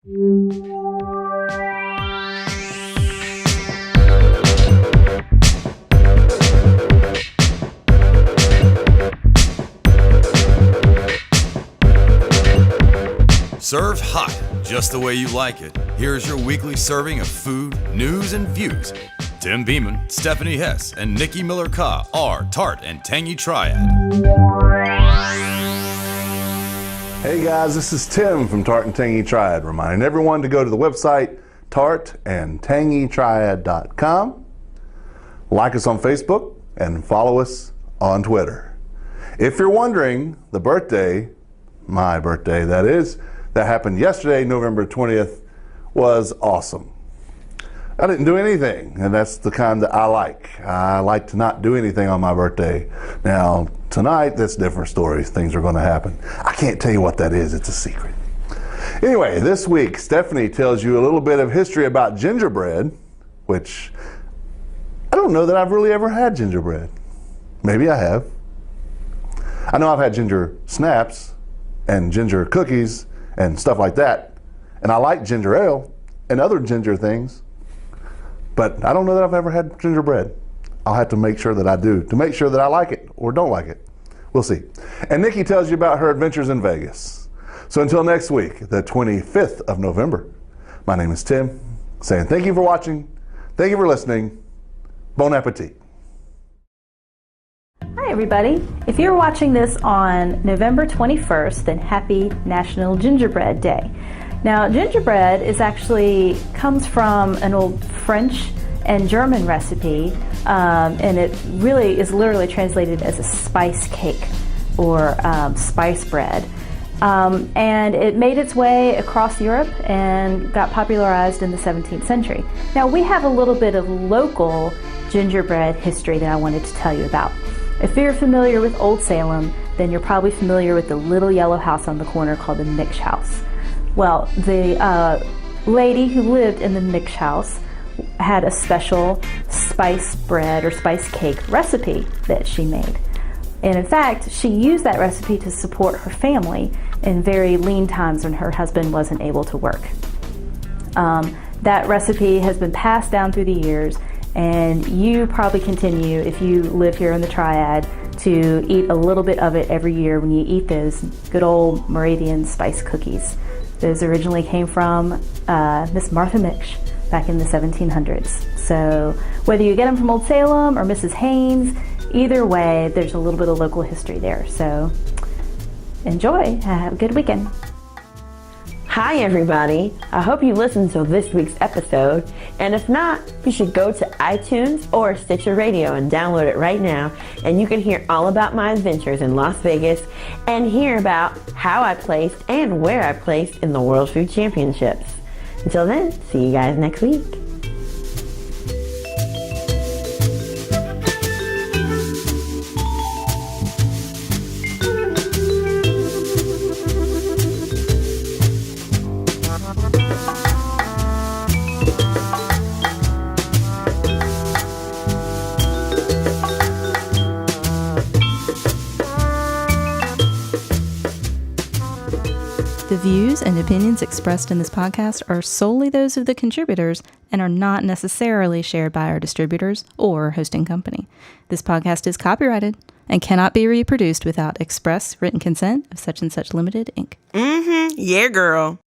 Served hot, just the way you like it. Here's your weekly serving of food, news, and views. Tim Beeman, Stephanie Hess, and Nikki Miller-Ka are Tart and Tangy Triad. Hey guys, this is Tim from Tart and Tangy Triad, reminding everyone to go to the website tartandtangytriad.com, like us on Facebook, and follow us on Twitter. If you're wondering, the birthday, my birthday that is, that happened yesterday, November 20th, was awesome. I didn't do anything, and that's the kind that I like. I like to not do anything on my birthday. Now, tonight, that's a different story. Things are going to happen. I can't tell you what that is. It's a secret. Anyway, this week, Stephanie tells you a little bit of history about gingerbread, which I don't know that I've really ever had gingerbread. Maybe I have. I know I've had ginger snaps and ginger cookies and stuff like that, and I like ginger ale and other ginger things, but I don't know that I've ever had gingerbread. I'll have to make sure that I do, to make sure that I like it or don't like it. We'll see. And Nikki tells you about her adventures in Vegas. So until next week, the 25th of November, my name is Tim, saying thank you for watching, thank you for listening, bon appetit. Hi everybody. If you're watching this on November 21st, then happy National Gingerbread Day. Now, gingerbread comes from an old French and German recipe, and it really is literally translated as a spice cake or spice bread. And it made its way across Europe and got popularized in the 17th century. Now, we have a little bit of local gingerbread history that I wanted to tell you about. If you're familiar with Old Salem, then you're probably familiar with the little yellow house on the corner called the Mix House. Well, the lady who lived in the Mix House had a special spice bread or spice cake recipe that she made. And in fact, she used that recipe to support her family in very lean times when her husband wasn't able to work. That recipe has been passed down through the years, and you probably continue, if you live here in the Triad, to eat a little bit of it every year when you eat those good old Moravian spice cookies. Those originally came from Miss Martha Mix back in the 1700s. So whether you get them from Old Salem or Mrs. Haynes, either way, there's a little bit of local history there. So enjoy. Have a good weekend. Hi everybody, I hope you listened to this week's episode, and if not, you should go to iTunes or Stitcher Radio and download it right now, and you can hear all about my adventures in Las Vegas and hear about how I placed and where I placed in the World Food Championships. Until then, see you guys next week. The views and opinions expressed in this podcast are solely those of the contributors and are not necessarily shared by our distributors or hosting company. This podcast is copyrighted and cannot be reproduced without express written consent of such and such Limited, Inc. Yeah, girl.